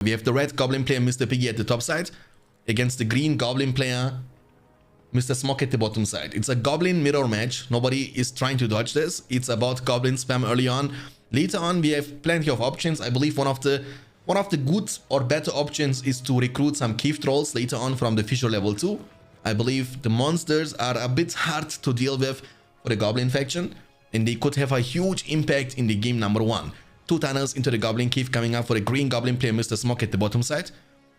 We have the red Goblin player, Mr. Piggy, at the top side, against the green Goblin player, Mr. Smock, at the bottom side. It's a Goblin mirror match. Nobody is trying to dodge this. It's about Goblin spam early on. Later on, we have plenty of options. I believe one of the good or better options is to recruit some Keef trolls later on from the Fisher level 2. I believe the monsters are a bit hard to deal with for the Goblin faction, and they could have a huge impact in the game number 1. 2 tunnels into the Goblin Keef coming up for the green Goblin player, Mr. Smock, at the bottom side.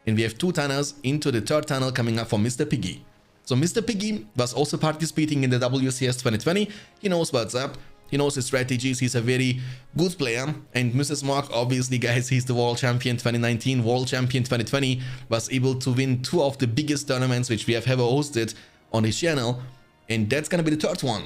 And we have 2 tunnels into the third tunnel coming up for Mr. Piggy. So Mr. Piggy was also participating in the WCS 2020. He knows what's up. He knows his strategies. He's a very good player. And Mr. Smock, obviously, guys, he's the World Champion 2019, World Champion 2020. Was able to win 2 of the biggest tournaments which we have ever hosted on his channel. And that's gonna be the third one.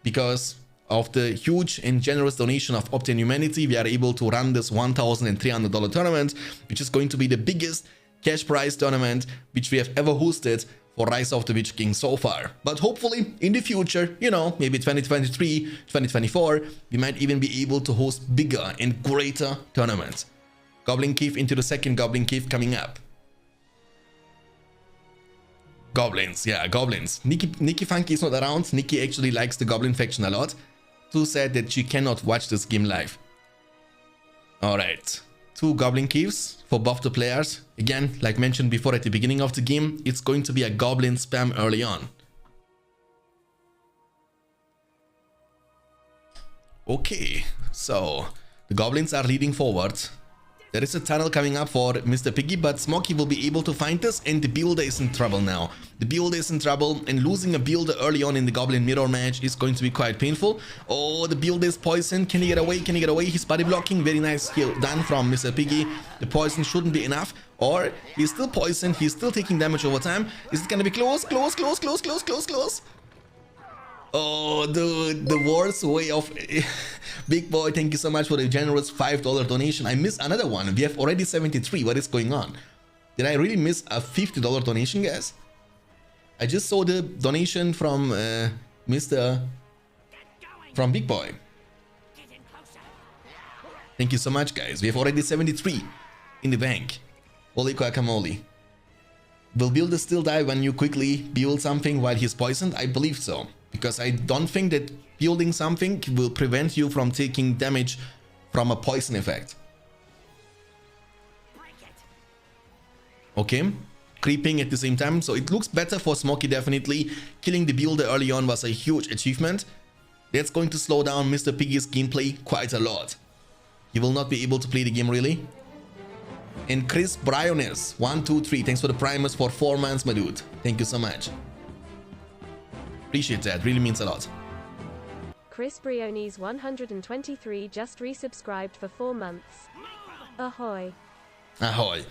Because of the huge and generous donation of Optian Humanity, we are able to run this $1,300 tournament, which is going to be the biggest cash prize tournament which we have ever hosted for Rise of the Witch King so far. But hopefully in the future, you know, maybe 2023, 2024, we might even be able to host bigger and greater tournaments. Goblin Keef into the second Goblin Keef coming up. Goblins, yeah, goblins. Nikki Funky is not around. Nikki actually likes the Goblin faction a lot. Too sad that she cannot watch this game live. Alright. 2 Goblin Keefs for both the players. Again, like mentioned before at the beginning of the game, it's going to be a Goblin spam early on. Okay, so the Goblins are leading forward. There is a tunnel coming up for Mr. Piggy, but Smoky will be able to find this, and the builder is in trouble now. The builder is in trouble, and losing a builder early on in the Goblin mirror match is going to be quite painful. Oh, the builder is poisoned. Can he get away? Can he get away? He's body blocking. Very nice skill done from Mr. Piggy. The poison shouldn't be enough, or he's still poisoned. He's still taking damage over time. Is it gonna be close? Close, close, close, close, close, close. Oh, dude, the worst way of... Big boy, thank you so much for the generous $5 donation. I missed another one. We have already 73. What is going on? Did I really miss a $50 donation, guys? I just saw the donation from from Big Boy. Thank you so much, guys. We have already 73 in the bank. Holy guacamole. Will builder still die when you quickly build something while he's poisoned? I believe so. Because I don't think that building something will prevent you from taking damage from a poison effect. Okay, creeping at the same time, so it looks better for Smoky definitely. Killing the builder early on was a huge achievement. That's going to slow down Mr. Piggy's gameplay quite a lot. He will not be able to play the game really. And Chris Briones, 123, thanks for the primers for 4 months, my dude. Thank you so much. Appreciate that, really means a lot. Chris Briones 123 just resubscribed for 4 months. Ahoy. Ahoy.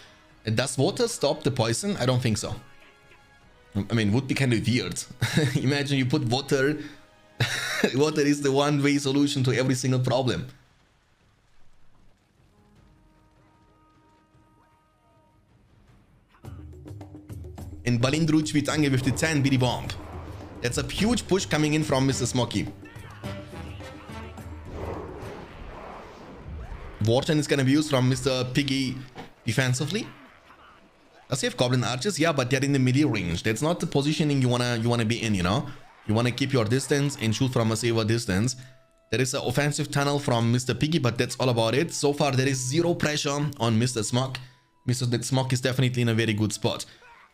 Does water stop the poison? I don't think so. I mean, would be kind of weird. Imagine you put water. Water is the one-way solution to every single problem. And Balindruch Vitange with the 10 BD bomb. That's a huge push coming in from Mr. Smoky. Warden is gonna be used from Mr. Piggy defensively. Does he have Goblin Archers? Yeah, but they're in the melee range. That's not the positioning you wanna be in, you know? You wanna keep your distance and shoot from a safer distance. There is an offensive tunnel from Mr. Piggy, but that's all about it. So far, there is zero pressure on Mr. Smock. Mr. Smock is definitely in a very good spot.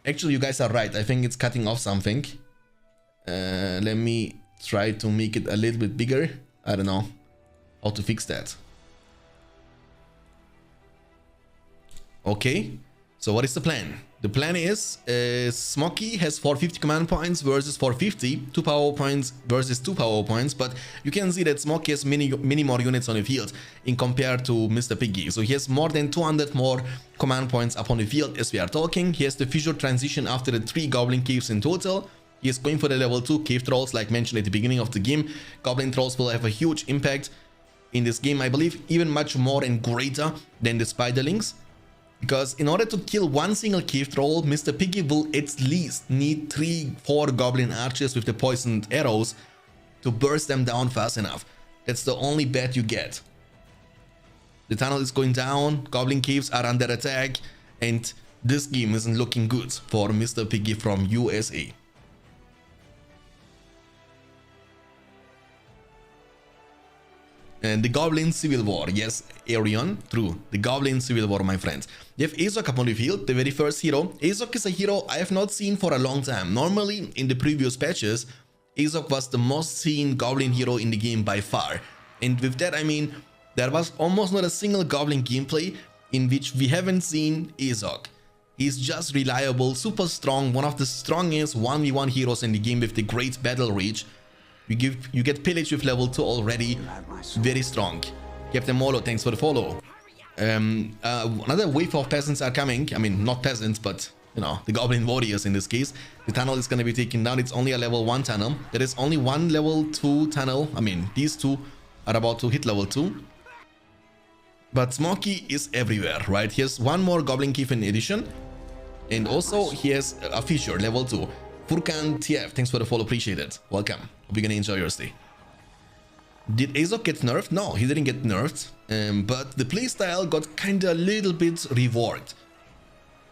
Actually, you guys are right. I think it's cutting off something. Let me try to make it a little bit bigger. I don't know how to fix that. Okay, so what is the plan? The plan is Smoky has 450 command points versus 450, 2 power points versus 2 power points, but you can see that Smoky has many more units on the field in compared to Mr. Piggy. So he has more than 200 more command points up on the field as we are talking. He has the fissure transition after the 3 Goblin Caves in total. He is going for the level 2 cave trolls like mentioned at the beginning of the game. Goblin trolls will have a huge impact in this game, I believe, even much more and greater than the spiderlings. Because in order to kill one single cave troll, Mr. Piggy will at least need 3-4 Goblin Archers with the poisoned arrows to burst them down fast enough. That's the only bet you get. The tunnel is going down, Goblin Caves are under attack. and this game isn't looking good for Mr. Piggy from USA. And the Goblin Civil War, yes, Arion, true, the Goblin Civil War, my friends. You have Azok upon the field, the very first hero. Azok is a hero I have not seen for a long time. Normally, in the previous patches, Azok was the most seen Goblin hero in the game by far. And with that, I mean, there was almost not a single Goblin gameplay in which we haven't seen Azok. He's just reliable, super strong, one of the strongest 1v1 heroes in the game with the great battle reach. You get pillage with level 2 already, very strong. Captain Molo, thanks for the follow. Another wave of peasants are coming. I mean, not peasants, but you know, the Goblin warriors in this case. The tunnel is going to be taken down. It's only a level 1 tunnel. There is only one level 2 tunnel. I mean, these two are about to hit level 2. But Smoky is everywhere, right? Here's one more Goblin Keef in addition. And also, he has a feature, level 2. Furkan TF, thanks for the follow, appreciate it. Welcome. Hope you're gonna enjoy your stay. Did Azok get nerfed? No, he didn't get nerfed. But the playstyle got kinda a little bit reworked.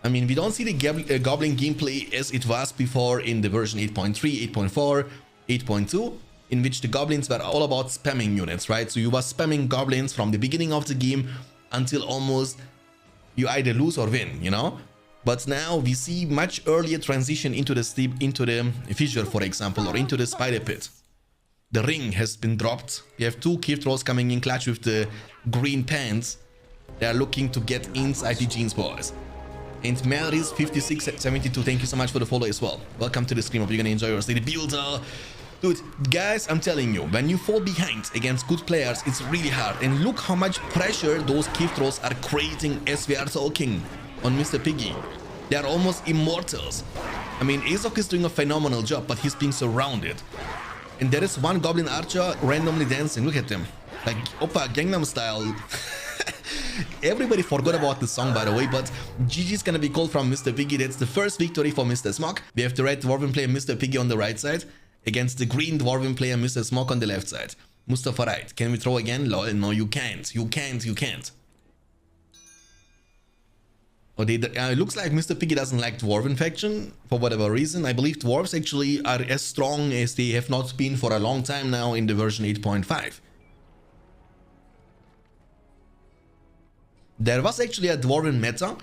I mean, we don't see the Goblin gameplay as it was before in the version 8.3, 8.4, 8.2, in which the Goblins were all about spamming units, right? So you were spamming Goblins from the beginning of the game until almost you either lose or win, you know? But now we see much earlier transition into the fissure, for example, or into the spider pit. The ring has been dropped. We have two Keef trolls coming in clutch with the green pants. They are looking to get inside the jeans, boys. And Melrys 5672, thank you so much for the follow as well. Welcome to the stream. Hope you're gonna enjoy your stay. The builder. Dude, guys, I'm telling you, when you fall behind against good players, it's really hard. And look how much pressure those Keef trolls are creating as we are talking on Mr. Piggy. They are almost immortals. I mean, Azok is doing a phenomenal job, but he's being surrounded. And there is one Goblin Archer randomly dancing. Look at him. Like, Oppa Gangnam Style. Everybody forgot about the song, by the way, but GG's gonna be called from Mr. Piggy. That's the first victory for Mr. Smok. We have the red Dwarven player Mr. Piggy on the right side against the green Dwarven player Mr. Smok on the left side. Mustafa right. Can we throw again? Lol, no, you can't. You can't. Oh, it looks like Mr. Piggy doesn't like Dwarven faction for whatever reason. I believe dwarves actually are as strong as they have not been for a long time now in the version 8.5. There was actually a Dwarven meta.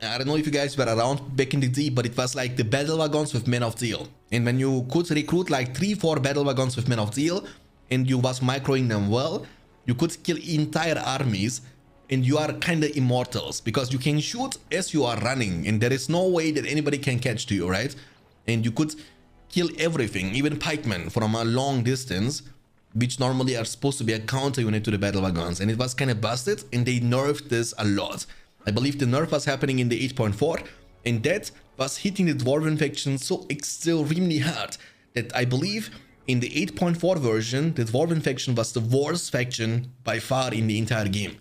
I don't know if you guys were around back in the day, but it was like the battle wagons with Men of Steel. And when you could recruit like 3-4 battle wagons with Men of Steel and you was microing them well, you could kill entire armies. And you are kinda immortals because you can shoot as you are running and there is no way that anybody can catch to you, right? And you could kill everything, even pikemen from a long distance, which normally are supposed to be a counter unit to the battle wagons. And it was kinda busted and they nerfed this a lot. I believe the nerf was happening in the 8.4 and that was hitting the Dwarven faction so extremely hard that I believe in the 8.4 version, the Dwarven faction was the worst faction by far in the entire game.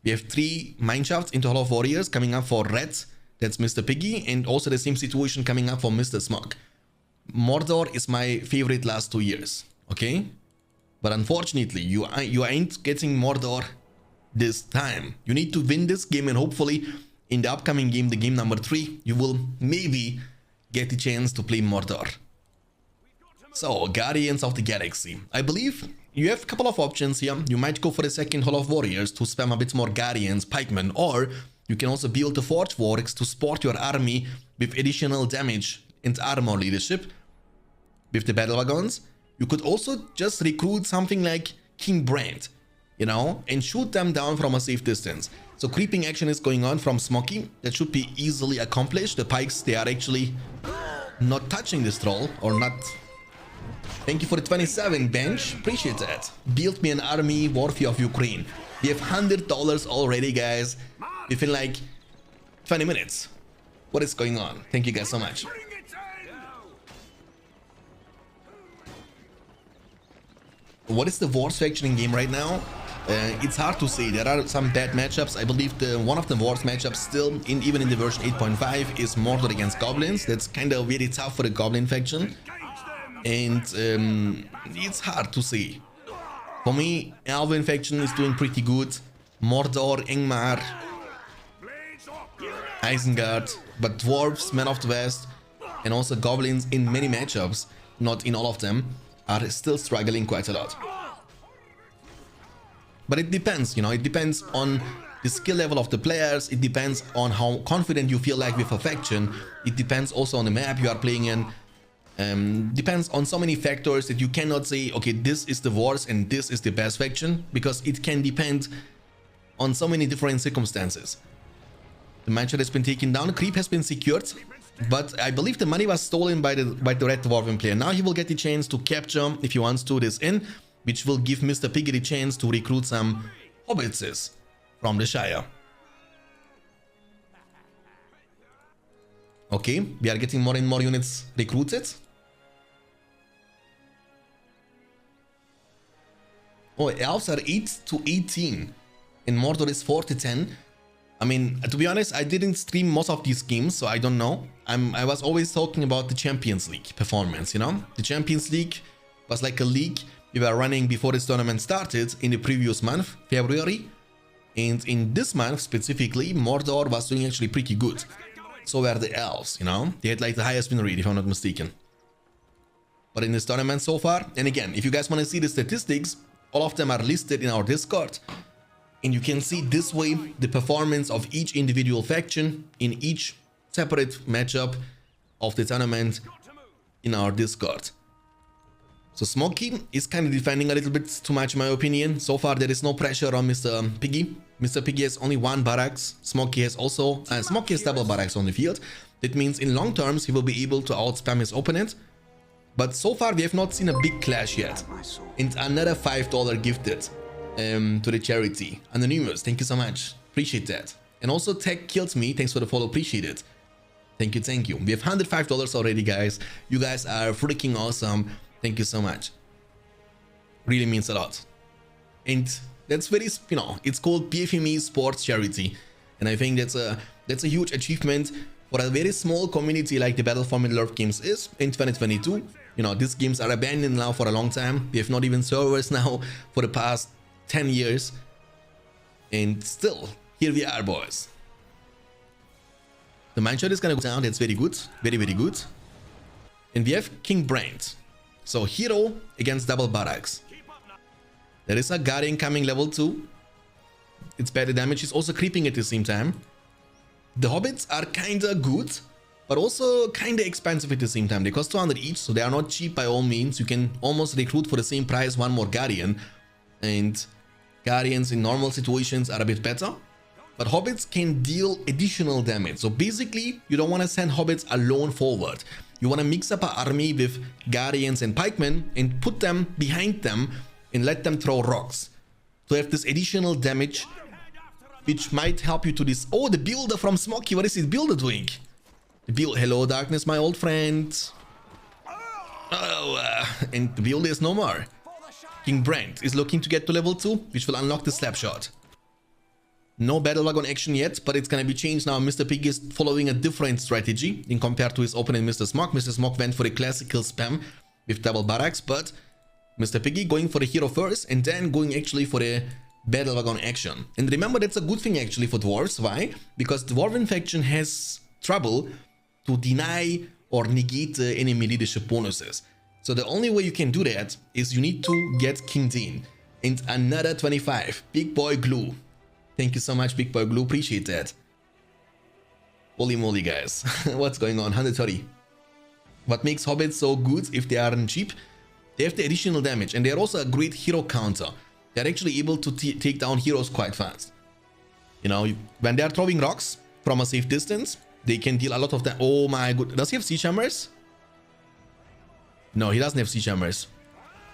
We have 3 mineshafts into Hall of Warriors coming up for red, that's Mr. Piggy, and also the same situation coming up for Mr. Smok. Mordor is my favorite last 2 years, okay? But unfortunately, you ain't getting Mordor this time. You need to win this game and hopefully in the upcoming game, the game number 3, you will maybe get the chance to play Mordor. So, Guardians of the Galaxy. I believe you have a couple of options here. You might go for the second Hall of Warriors to spam a bit more Guardians, Pikemen, or you can also build the Forge Wargs to support your army with additional damage and armor leadership. With the battle wagons, you could also just recruit something like King Brand, you know, and shoot them down from a safe distance. So creeping action is going on from Smoky. That should be easily accomplished. The pikes, they are actually not touching this troll or not. Thank you for the 27 bench, appreciate that. Build me an army worthy of Ukraine. We have $100 already, guys, within like 20 minutes. What is going on? Thank you guys so much. What is the worst faction in game right now? It's hard to say. There are some bad matchups. I believe one of the worst matchups still, even in the version 8.5, is Mordor against Goblins. That's kind of very tough for the Goblin faction. And it's hard to say. For me, Elven faction is doing pretty good. Mordor, Ingmar, Isengard, but Dwarves, Men of the West, and also Goblins in many matchups, not in all of them, are still struggling quite a lot. But it depends, you know, it depends on the skill level of the players, it depends on how confident you feel like with a faction, it depends also on the map you are playing in, depends on so many factors that you cannot say, okay, this is the worst and this is the best faction, because it can depend on so many different circumstances. The mansion has been taken down, creep has been secured, but I believe the money was stolen by the red Dwarven player. Now he will get the chance to capture, if he wants to, this in, which will give Mr. Piggy the chance to recruit some hobbitses from the Shire. Okay, we are getting more and more units recruited. Oh, elves are 8 to 18 and Mordor is 4 to 10. I mean, to be honest, I didn't stream most of these games, so I don't know. I was always talking about the Champions League performance, you know? The Champions League was like a league we were running before this tournament started in the previous month, February. And in this month specifically, Mordor was doing actually pretty good. So were the elves, you know? They had like the highest win rate, if I'm not mistaken. But in this tournament so far, and again, if you guys want to see the statistics, all of them are listed in our Discord. And you can see this way the performance of each individual faction in each separate matchup of the tournament in our Discord. So Smokey is kind of defending a little bit too much in my opinion. So far there is no pressure on Mr. Piggy. Mr. Piggy has only one barracks. Smokey has also Smokey has double barracks on the field. That means in long terms he will be able to outspam his opponent. But so far we have not seen a big clash yet. And another $5 gifted to the charity. Anonymous, thank you so much. Appreciate that. And also Tech Kills Me, thanks for the follow, appreciate it. Thank you, thank you. We have $105 already, guys. You guys are freaking awesome. Thank you so much. Really means a lot. And that's very, you know, it's called BFME Sports Charity. And I think that's a huge achievement for a very small community like the Battle for Middle-earth games is in 2022. You know, these games are abandoned now for a long time. We have not even servers now for the past 10 years. And still, here we are, boys. The mine shot is gonna go down. That's very good. Very, very good. And we have King Brand. So hero against double barracks. There is a Guardian coming level 2. Its better damage is also creeping at the same time. The hobbits are kinda good, but also kinda expensive at the same time. They cost 200 each, so they are not cheap by all means. You can almost recruit for the same price one more Guardian. And Guardians in normal situations are a bit better. But hobbits can deal additional damage. So basically, you don't want to send hobbits alone forward. You want to mix up an army with Guardians and Pikemen and put them behind them and let them throw rocks. To have this additional damage, which might help you to this. Oh, the builder from Smokey. What is his builder doing? The build. Hello, Darkness, my old friend. Oh, and the builder is no more. King Brand is looking to get to level 2, which will unlock the Slapshot. No battle wagon action yet, but it's gonna be changed now. Mr. Pig is following a different strategy in compared to his opponent, Mr. Smok. Mr. Smok went for the classical spam with double barracks, but Mr. Piggy going for the hero first and then going actually for the battle wagon action. And remember, that's a good thing actually for dwarves. Why? Because the Dwarven faction has trouble to deny or negate the enemy leadership bonuses. So the only way you can do that is you need to get King Dean. And another 25. Big Boy Glue. Thank you so much, Big Boy Glue. Appreciate that. Holy moly, guys. What's going on? 130. What makes hobbits so good if they aren't cheap? They have the additional damage, and they're also a great hero counter. They're actually able to take down heroes quite fast. You know, when they're throwing rocks from a safe distance, they can deal a lot of that. Oh my god. Does he have Siege Hammers? No, he doesn't have Siege Hammers.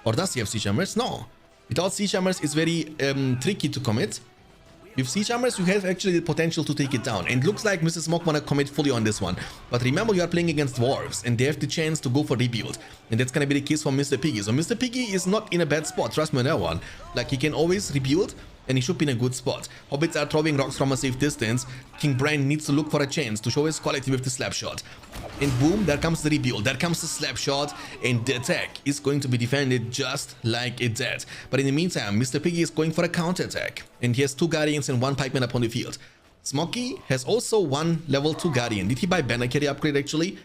Or does he have Siege Hammers? No. Without Siege Hammers, it's very tricky to commit. With Siege Hammers, you have actually the potential to take it down. And it looks like Mr. Smok wanna commit fully on this one. But remember, you are playing against dwarves, and they have the chance to go for rebuild. And that's gonna be the case for Mr. Piggy. So Mr. Piggy is not in a bad spot, trust me on that one. Like, he can always rebuild, and he should be in a good spot. Hobbits are throwing rocks from a safe distance. King Brand needs to look for a chance to show his quality with the slap shot. And boom, there comes the rebuild, there comes the slap shot, and the attack is going to be defended just like it did. But in the meantime, Mr. Piggy is going for a counter attack, and he has 2 Guardians and 1 Pikeman up on the field. Smoky has also one level 2 Guardian. Did he buy banner carry upgrade actually?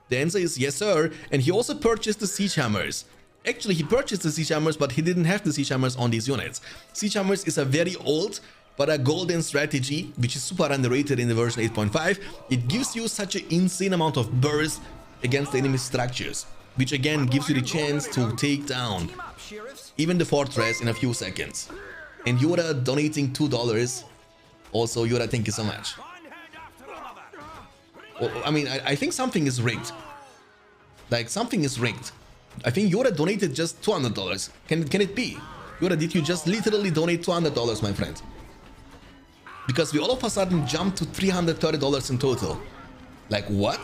The answer is yes sir, and he also purchased the Siege Hammers. Actually, he purchased the Siege Hammers, but he didn't have the Siege Hammers on these units. Siege Hammers is a very old but a golden strategy, which is super underrated in the version 8.5. It gives you such an insane amount of burst against the enemy structures, which again gives you the chance to take down even the fortress in a few seconds. And Yoda donating $2. Also, Yoda, thank you so much. Well, I mean, I think something is rigged. Like, something is rigged. I think Yoda donated just $200. Can it be? Yoda, did you just literally donate $200, my friend? Because we all of a sudden jumped to $330 in total. Like, what?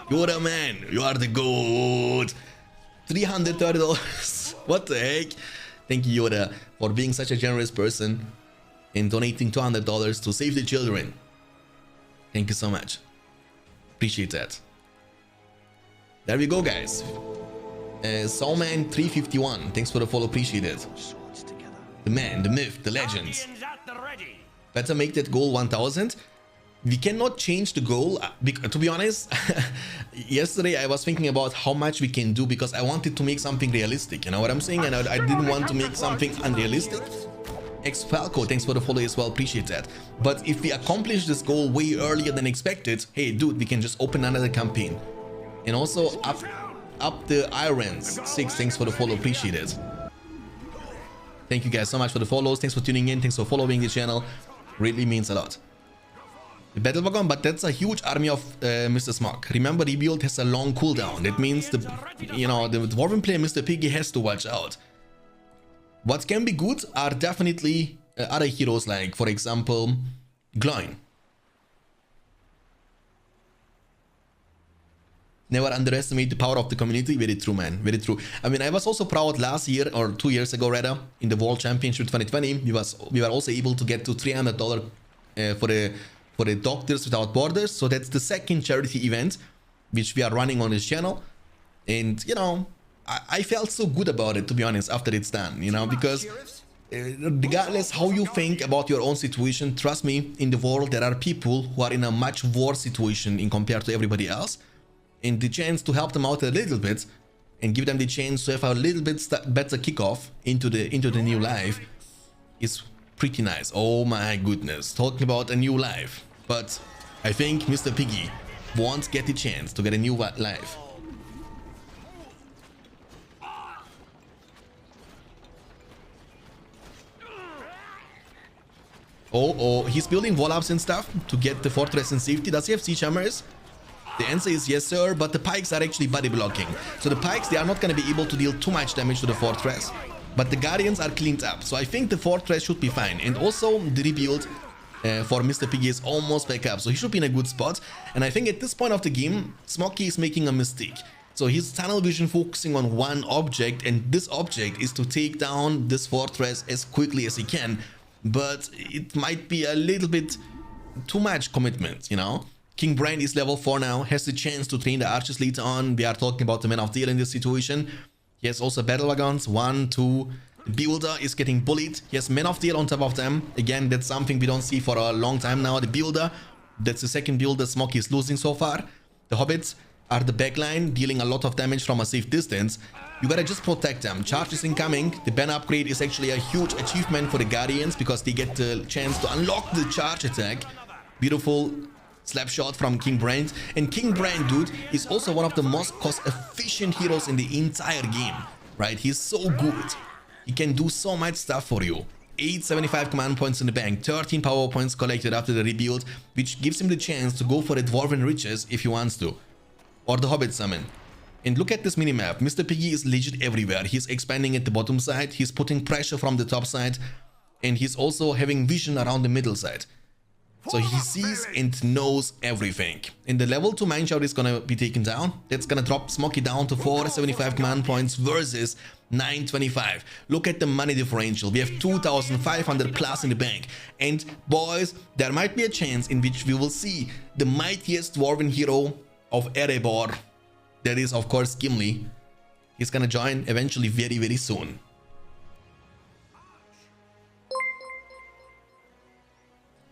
Yoda, man, you are the GOAT. $330. What the heck? Thank you, Yoda, for being such a generous person and donating $200 to save the children. Thank you so much. Appreciate that. There we go, guys. Soulman 351, thanks for the follow, appreciate it. The man, the myth, the legend. Better make that goal 1000. We cannot change the goal. To be honest, yesterday I was thinking about how much we can do because I wanted to make something realistic. You know what I'm saying? And I didn't want to make something unrealistic. Falco, thanks for the follow as well, appreciate that. But if we accomplish this goal way earlier than expected, hey dude, we can just open another campaign. And also up the irons 6, thanks for the follow, appreciate it. Thank you guys so much for the follows, thanks for tuning in, thanks for following the channel, really means a lot. The battle wagon, but that's a huge army of Mr. Smog. Remember, rebuild has a long cooldown. That means the Dwarven player Mr. Piggy has to watch out. What can be good are definitely other heroes, like for example Goblin. Never underestimate the power of the community. Very true, man, very true. I mean, I was also proud last year, or 2 years ago rather, in the World Championship 2020 we were also able to get to $300 for the Doctors Without Borders. So that's the second charity event which we are running on this channel, and you know, I felt so good about it, to be honest, after it's done, you know, because regardless how you think about your own situation, trust me, in the world there are people who are in a much worse situation in compared to everybody else, and the chance to help them out a little bit and give them the chance to have a little bit better kickoff into the new life is pretty nice. Oh my goodness, talking about a new life. But I think Mr. Piggy won't get the chance to get a new life. Oh, he's building wall-ups and stuff to get the fortress in safety. Does he have siege hammers? The answer is yes, sir, but the pikes are actually body blocking. So the pikes, they are not going to be able to deal too much damage to the fortress. But the guardians are cleaned up, so I think the fortress should be fine. And also the rebuild for Mr. Piggy is almost back up, so he should be in a good spot. And I think at this point of the game, Smoky is making a mistake. So he's tunnel vision focusing on one object, and this object is to take down this fortress as quickly as he can. But it might be a little bit too much commitment, you know. King Brand is level 4 now, has the chance to train the archers later on. We are talking about the Man of Steel in this situation. He has also battle wagons, 1, 2. The builder is getting bullied. He has Men of Steel on top of them. Again, that's something we don't see for a long time now. The builder, that's the second build that Smoky is losing so far. The hobbits are the backline, dealing a lot of damage from a safe distance. You gotta just protect them. Charge is incoming. The banner upgrade is actually a huge achievement for the Guardians because they get the chance to unlock the charge attack. Beautiful slap shot from King Brand. And King Brand, dude, is also one of the most cost-efficient heroes in the entire game, right? He's so good. He can do so much stuff for you. 875 command points in the bank, 13 power points collected after the rebuild, which gives him the chance to go for the Dwarven riches if he wants to. Or the Hobbit summon. And look at this minimap. Mr. Piggy is legit everywhere. He's expanding at the bottom side, he's putting pressure from the top side, and he's also having vision around the middle side. So he sees and knows everything. And the level 2 mineshaft is gonna be taken down. That's gonna drop Smoky down to 475 command points versus 925. Look at the money differential. We have 2,500 plus in the bank. And boys, there might be a chance in which we will see the mightiest Dwarven hero of Erebor. That is, of course, Gimli. He's gonna join eventually very, very soon.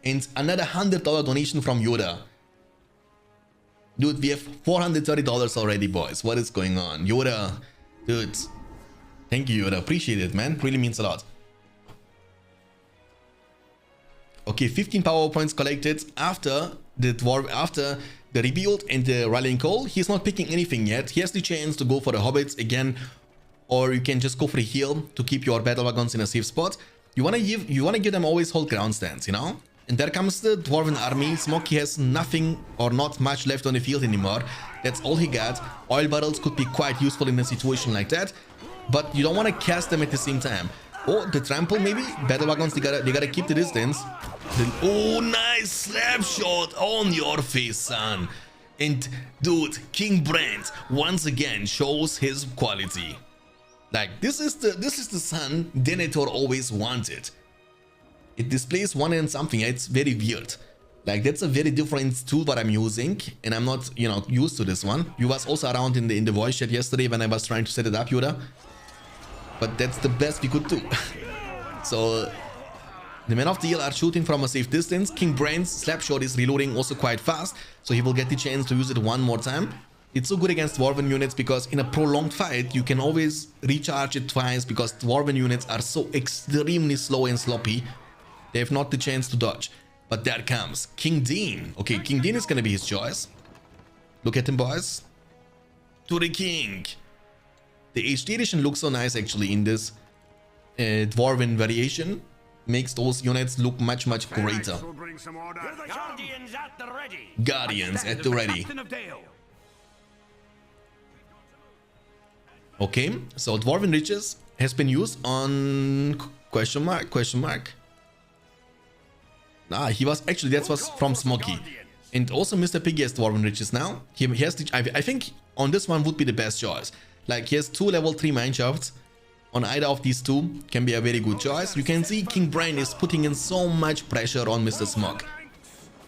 And another $100 donation from Yoda. Dude, we have $430 already, boys. What is going on? Yoda, dude. Thank you, Yoda. Appreciate it, man. Really means a lot. Okay, 15 power points collected after the rebuild and the rallying call. He's not picking anything yet. He has the chance to go for the hobbits again, or you can just go for a heal to keep your battle wagons in a safe spot. You wanna give them always hold ground stance, you know? And there comes the Dwarven army. Smokey has nothing or not much left on the field anymore. That's all he got. Oil barrels could be quite useful in a situation like that, but you don't want to cast them at the same time. Oh, the trample maybe? Battle wagons, they gotta keep the distance. Oh, nice slap shot on your face, son. And dude, King Brand once again shows his quality. Like, this is the son Denethor always wanted. It displays one and something. It's very weird. Like, that's a very different tool that I'm using, and I'm not, you know, used to this one. You was also around in the voice chat yesterday when I was trying to set it up, Yoda. But that's the best we could do. So the men of the hill are shooting from a safe distance. King Brand's slapshot is reloading also quite fast, so he will get the chance to use it one more time. It's so good against Dwarven units because in a prolonged fight you can always recharge it twice, because Dwarven units are so extremely slow and sloppy. They have not the chance to dodge. But there comes King Dean. Okay, King Dean is gonna be his choice. Look at him, boys. To the king. The HD edition looks so nice actually in this Dwarven variation. Makes those units look much greater. Guardians at the ready. Okay, so Dwarven Riches has been used on question mark. Ah, he was actually, that was from Smokey. And also Mr. Piggy has Dwarven Riches now. He has the, I think on this one would be the best choice. Like, he has 2 level 3 mineshafts. On either of these two can be a very good choice. You can see King Brian is putting in so much pressure on Mr. Smog.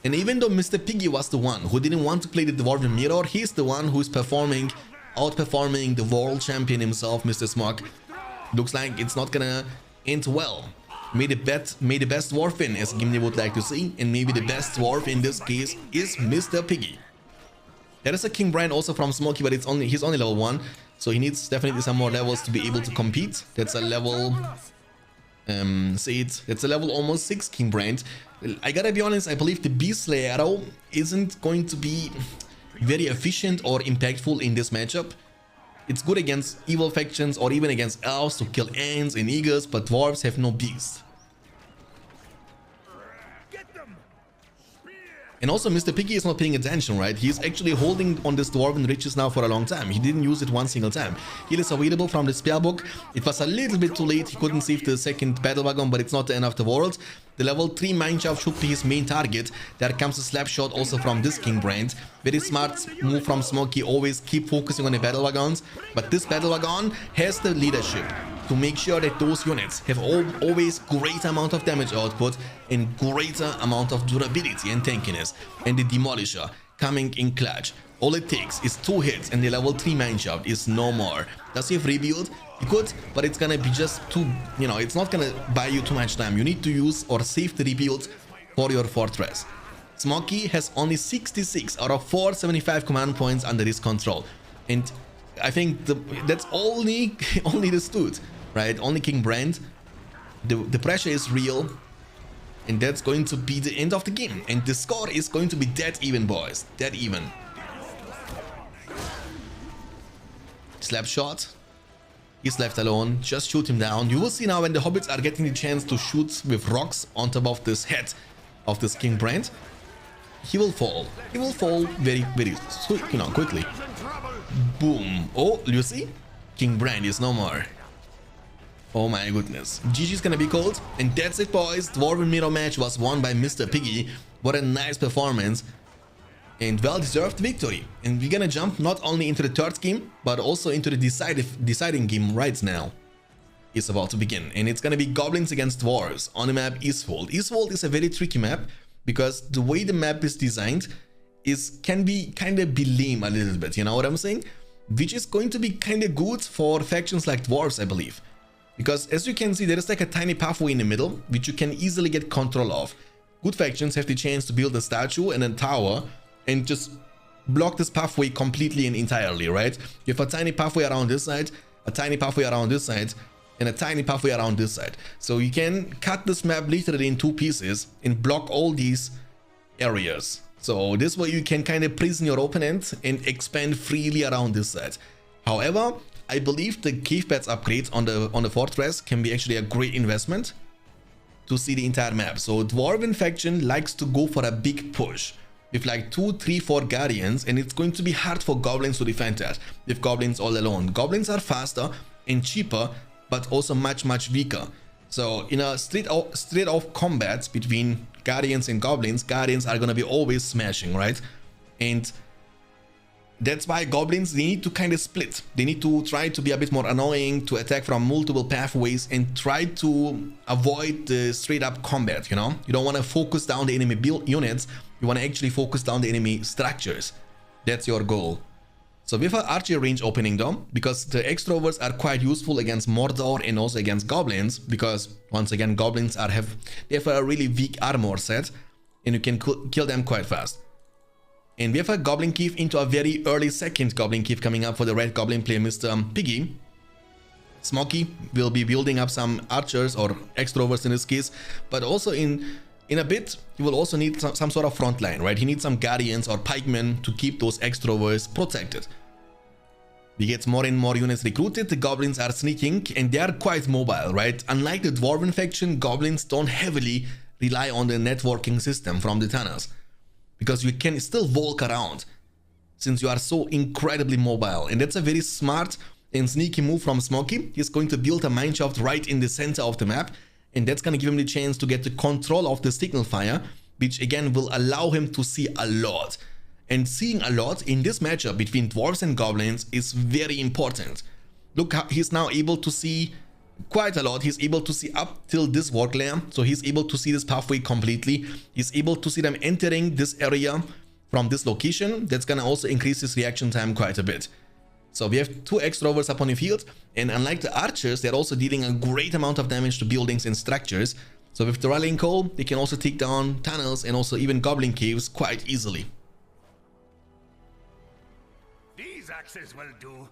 And even though Mr. Piggy was the one who didn't want to play the Dwarven Mirror, he's the one who's outperforming the world champion himself, Mr. Smog. Looks like it's not gonna end well. May the best dwarf win, as Gimli would like to see, and maybe the best dwarf in this case is Mr. Piggy. There is a King Brian also from Smokey, but he's only level 1, so he needs definitely some more levels to be able to compete. That's a level, that's a level almost 6 King Brian. I gotta be honest, I believe the Beast Slayer arrow isn't going to be very efficient or impactful in this matchup. It's good against evil factions or even against elves to kill ants and eagles, but dwarves have no beast. And also Mr. Piggy is not paying attention, right? He's actually holding on this Dwarven Riches now for a long time. He didn't use it one single time. Heal is available from the spell book. It was a little bit too late. He couldn't save the second battle wagon, but it's not the end of the world. The level 3 mineshaft should be his main target. There comes a slap shot also from this King Brand. Very smart move from Smokey. Always keep focusing on the battle wagons. But this battle wagon has the leadership to make sure that those units have always greater amount of damage output and greater amount of durability and tankiness. And the Demolisher coming in clutch. All it takes is 2 hits and the level 3 mineshaft is no more. Does he have rebuild? He could, but it's gonna be just too, you know, it's not gonna buy you too much time. You need to use or save the rebuild for your fortress. Smokey has only 66 out of 475 command points under his control. And I think that's only this dude, right? Only King Brand. The pressure is real. And that's going to be the end of the game. And the score is going to be dead even, boys. Dead even. Slap shot. He's left alone. Just shoot him down. You will see now when the hobbits are getting the chance to shoot with rocks on top of this head of this King Brand. He will fall. He will fall very, you know, quickly. Boom. Oh, you see? King Brand is no more. Oh my goodness. GG's gonna be called. And that's it, boys. Dwarven Mirror match was won by Mr. Piggy. What a nice performance. And well-deserved victory. And we're gonna jump not only into the third game, but also into the deciding game right now. It's about to begin. And it's gonna be Goblins against Dwarves on the map Eastfold. Eastfold is a very tricky map, because the way the map is designed can be kind of lame a little bit, you know what I'm saying? Which is going to be kind of good for factions like Dwarves, I believe. Because as you can see, there is like a tiny pathway in the middle, which you can easily get control of. good factions have the chance to build a statue and a tower and just block this pathway completely and entirely, right? You have a tiny pathway around this side, a tiny pathway around this side, and a tiny pathway around this side. So you can cut this map literally in 2 pieces and block all these areas. So this way you can kind of prison your opponent and expand freely around this side. However, I believe the cave paths upgrades on the fortress can be actually a great investment to see the entire map. So Dwarven faction likes to go for a big push with like 2, 3, 4 guardians, and it's going to be hard for goblins to defend that with goblins all alone. Goblins are faster and cheaper, but also much weaker. So in a straight off combat between guardians and goblins, guardians are gonna be always smashing, right? And that's why goblins, they need to kind of split. They need to try to be a bit more annoying, to attack from multiple pathways and try to avoid the straight up combat, you know? You don't want to focus down the enemy build units, you want to actually focus down the enemy structures. That's your goal. So we have an archer range opening though, because the extroverts are quite useful against Mordor and also against goblins, because once again goblins they have a really weak armor set and you can kill them quite fast. And we have a Goblin Keep into a very early second Goblin Keep coming up for the red Goblin player, Mr. Piggy. Smoky will be building up some archers or extroverts in this case, but also in a bit he will also need some sort of front line, right? He needs some guardians or pikemen to keep those extroverts protected. We get more and more units recruited. The goblins are sneaking and they are quite mobile, right? Unlike the Dwarven faction, goblins don't heavily rely on the networking system from the tunnels, because you can still walk around since you are so incredibly mobile. And that's a very smart and sneaky move from Smoky. He's going to build a mineshaft right in the center of the map, and that's going to give him the chance to get the control of the signal fire, which again will allow him to see a lot. And seeing a lot in this matchup between dwarves and goblins is very important. Look how he's now able to see quite a lot. He's able to see up till this work layer, so he's able to see this pathway completely. He's able to see them entering this area from this location. That's gonna also increase his reaction time quite a bit. So we have 2 extroverts up on the field, and unlike the archers, they're also dealing a great amount of damage to buildings and structures. So with the rallying call, they can also take down tunnels and also even goblin caves quite easily. These axes will do.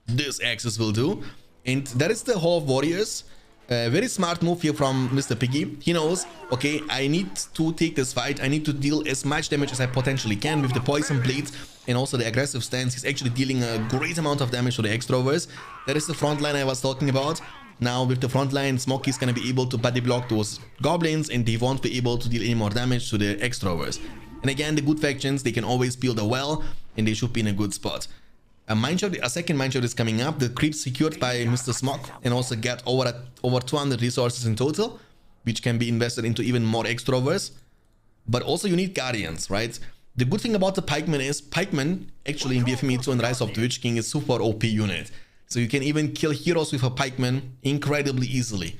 This axis will do. And that is the Hall of Warriors. Very smart move here from Mr. Piggy. He knows, okay, I need to take this fight. I need to deal as much damage as I potentially can with the poison blades and also the aggressive stance. He's actually dealing a great amount of damage to the extroverts. That is the front line I was talking about. Now with the front line, Smoky's gonna be able to body block those goblins and they won't be able to deal any more damage to the extroverts. And again, the good factions, they can always build a well and they should be in a good spot. A second mineshaft is coming up. The creep secured by Mr. Smok and also get over 200 resources in total, which can be invested into even more extroverts. But also you need guardians, right? The good thing about the pikemen is pikemen actually in BFME 2 and Rise of the Witch King is super OP unit. So you can even kill heroes with a pikeman incredibly easily.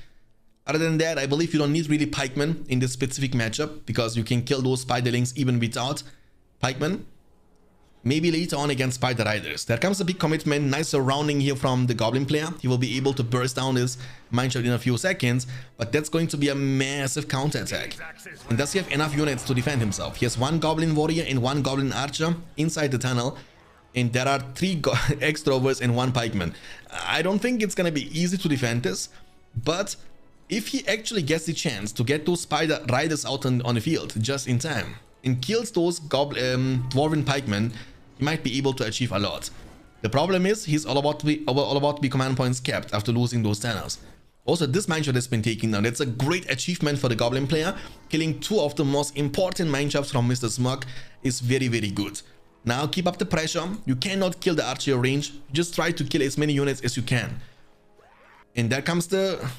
Other than that, I believe you don't need really pikemen in this specific matchup, because you can kill those spiderlings even without pikemen. Maybe later on against Spider Riders. There comes a big commitment, nice surrounding here from the Goblin player. He will be able to burst down his mineshaft in a few seconds, but that's going to be a massive counterattack. And does he have enough units to defend himself? He has 1 Goblin Warrior and 1 Goblin Archer inside the tunnel, and there are 3 extroverts and 1 pikeman. I don't think it's gonna be easy to defend this, but if he actually gets the chance to get those Spider Riders out on the field just in time and kills those Dwarven pikemen, he might be able to achieve a lot. The problem is he's all about to be command points capped after losing those tunnels. Also, this mineshaft has been taken down. That's a great achievement for the Goblin player. Killing 2 of the most important mineshafts from Mr. Smok is very good. Now keep up the pressure. You cannot kill the archer range. Just try to kill as many units as you can. And there comes the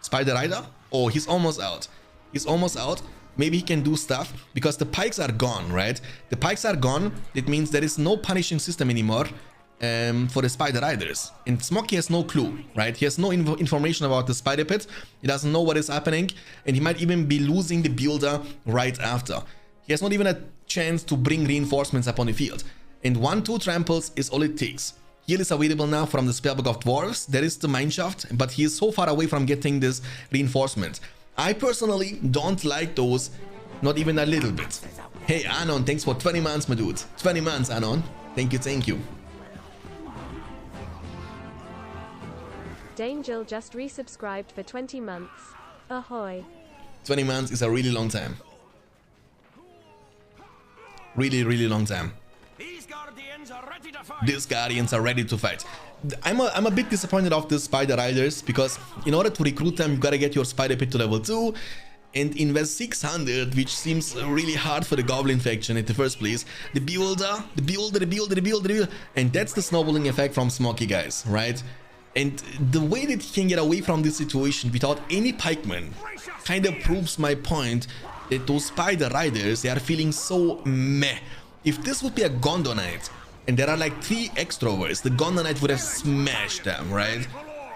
Spider Rider. Oh, he's almost out. He's almost out. Maybe he can do stuff because the pikes are gone, right? The pikes are gone. It means there is no punishing system anymore for the Spider Riders. And Smoky has no clue, right? He has no information about the Spider Pit. He doesn't know what is happening, and he might even be losing the builder right after. He has not even a chance to bring reinforcements up on the field. And 1-2 tramples is all it takes. Heal is available now from the Spellbook of Dwarves. There is the mineshaft, but he is so far away from getting this reinforcement. I personally don't like those, not even a little bit. Hey Anon, thanks for 20 months, my dude. 20 months, Anon. Thank you, thank you. Dangel just resubscribed for 20 months. Ahoy. 20 months is a really long time. Really, really long time. These guardians are ready to fight. These guardians are ready to fight. I'm a bit disappointed of the spider riders, because in order to recruit them, you gotta get your spider pit to level 2 and invest 600, which seems really hard for the goblin faction in the first place. The builder, and that's the snowballing effect from Smoky, guys, right? And the way that he can get away from this situation without any pikemen kind of proves my point that those spider riders, they are feeling so meh. If this would be a Gondor Knight and there are like 3 extroverts, the Gondor Knight would have smashed them, right?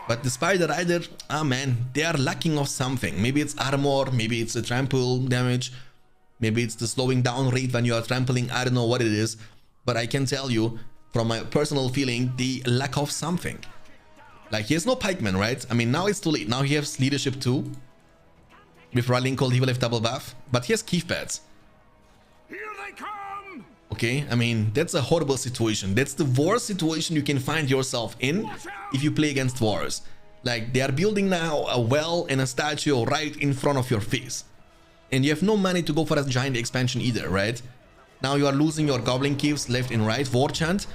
But the spider rider, ah man, they are lacking of something. Maybe it's armor, maybe it's the trample damage, maybe it's the slowing down rate when you are trampling. I don't know what it is, but I can tell you from my personal feeling, the lack of something. Like, he has no pikeman, right? I mean, now it's too late. Now he has leadership too. With Rallying Call, he will have double buff, but he has keef pads. Here they come. Okay, I mean, that's a horrible situation. That's the worst situation you can find yourself in if you play against dwarves. Like, they are building now a well and a statue right in front of your face. And you have no money to go for a giant expansion either, right? Now you are losing your goblin caves left and right. War chant.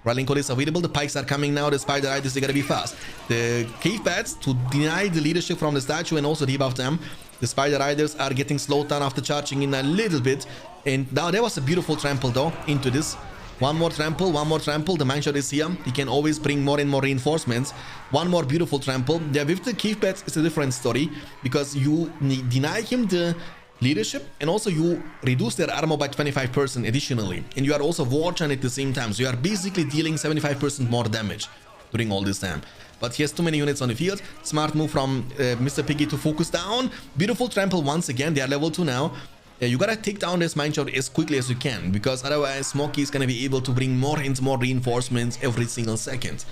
Rallying Call is available. The pikes are coming now. The spider riders, they gotta be fast. The cave pads to deny the leadership from the statue and also debuff them. The spider riders are getting slowed down after charging in a little bit. And now there was a beautiful trample though into this. One more trample, one more trample. The mindshot is here. He can always bring more and more reinforcements. One more beautiful trample. Yeah, with the cave pads, it's a different story because you deny him the leadership and also you reduce their armor by 25% additionally, and you are also war chant at the same time, so you are basically dealing 75% more damage during all this time. But he has too many units on the field. Smart move from Mr. Piggy to focus down. Beautiful trample once again. They are level 2 now. You gotta take down this mindshot as quickly as you can, because otherwise Smokey is gonna be able to bring more and more reinforcements every single second.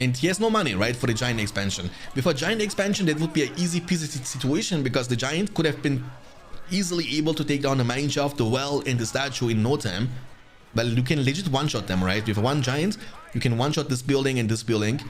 And he has no money, right, for the giant expansion. With a giant expansion, that would be an easy peasy situation, because the giant could have been easily able to take down the mine shaft, the well, and the statue in no time. Well, you can legit one-shot them, right? With one giant, you can one-shot this building and this building.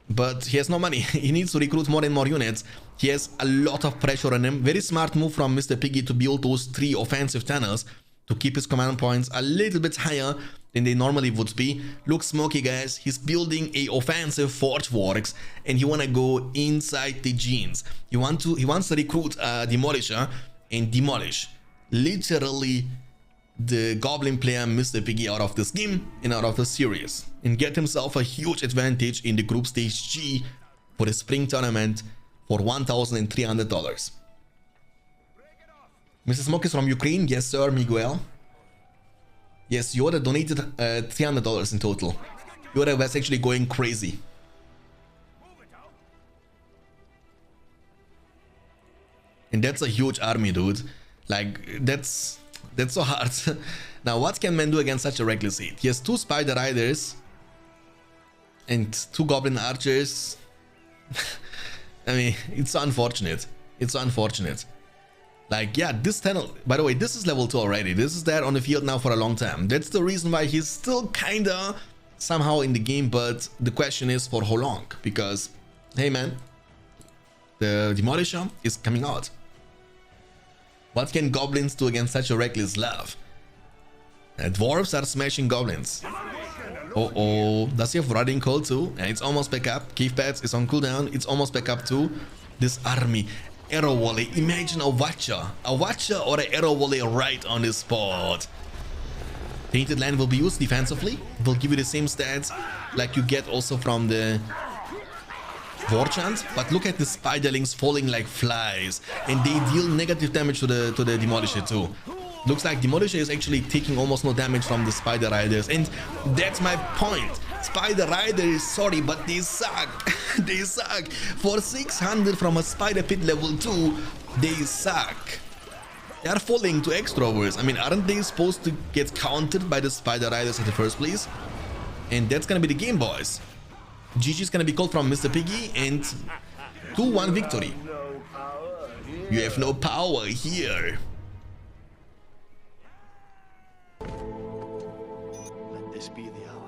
But he has no money. He needs to recruit more and more units. He has a lot of pressure on him. Very smart move from Mr. Piggy to build those 3 offensive tunnels to keep his command points a little bit higher than they normally would be. Look, Smokey, guys, he's building a offensive forge works and he wanna go inside the genes. He wants to recruit a demolisher and demolish literally the goblin player Mr. Piggy out of this game and out of the series, and get himself a huge advantage in the group stage G for the spring tournament for $1,300. Mr. Smoke is from Ukraine. Yes, sir, Miguel. Yes, Yoda donated $300 in total. Yoda was actually going crazy. And that's a huge army, dude. Like, that's so hard. Now, what can man do against such a reckless hit? He has 2 spider riders and 2 goblin archers. I mean, it's so unfortunate. It's so unfortunate. Like, yeah, this tunnel, by the way, this is level 2 already. This is there on the field now for a long time. That's the reason why he's still kinda somehow in the game, but the question is for how long? Because, hey man, the demolisher is coming out. What can goblins do against such a reckless love? Dwarves are smashing goblins. Oh, does he have Rallying Call too? And it's almost back up. Cave Pads is on cooldown. It's almost back up too. This army. Arrow volley. Imagine a Watcher or an arrow volley right on the spot. Painted Land will be used defensively. It will give you the same stats like you get also from the War Chant, but look at the spiderlings falling like flies, and they deal negative damage to the Demolisher too. Looks like Demolisher is actually taking almost no damage from the Spider Riders, and that's my point. Spider Riders, sorry, but they suck. They suck. For 600 from a Spider Pit level 2, they suck. They are falling to extroverts. I mean, aren't they supposed to get countered by the Spider Riders in the first place? And that's gonna be the game, boys. GG is gonna be called from Mr. Piggy, and 2-1 victory. You have no power here. Let this be the hour.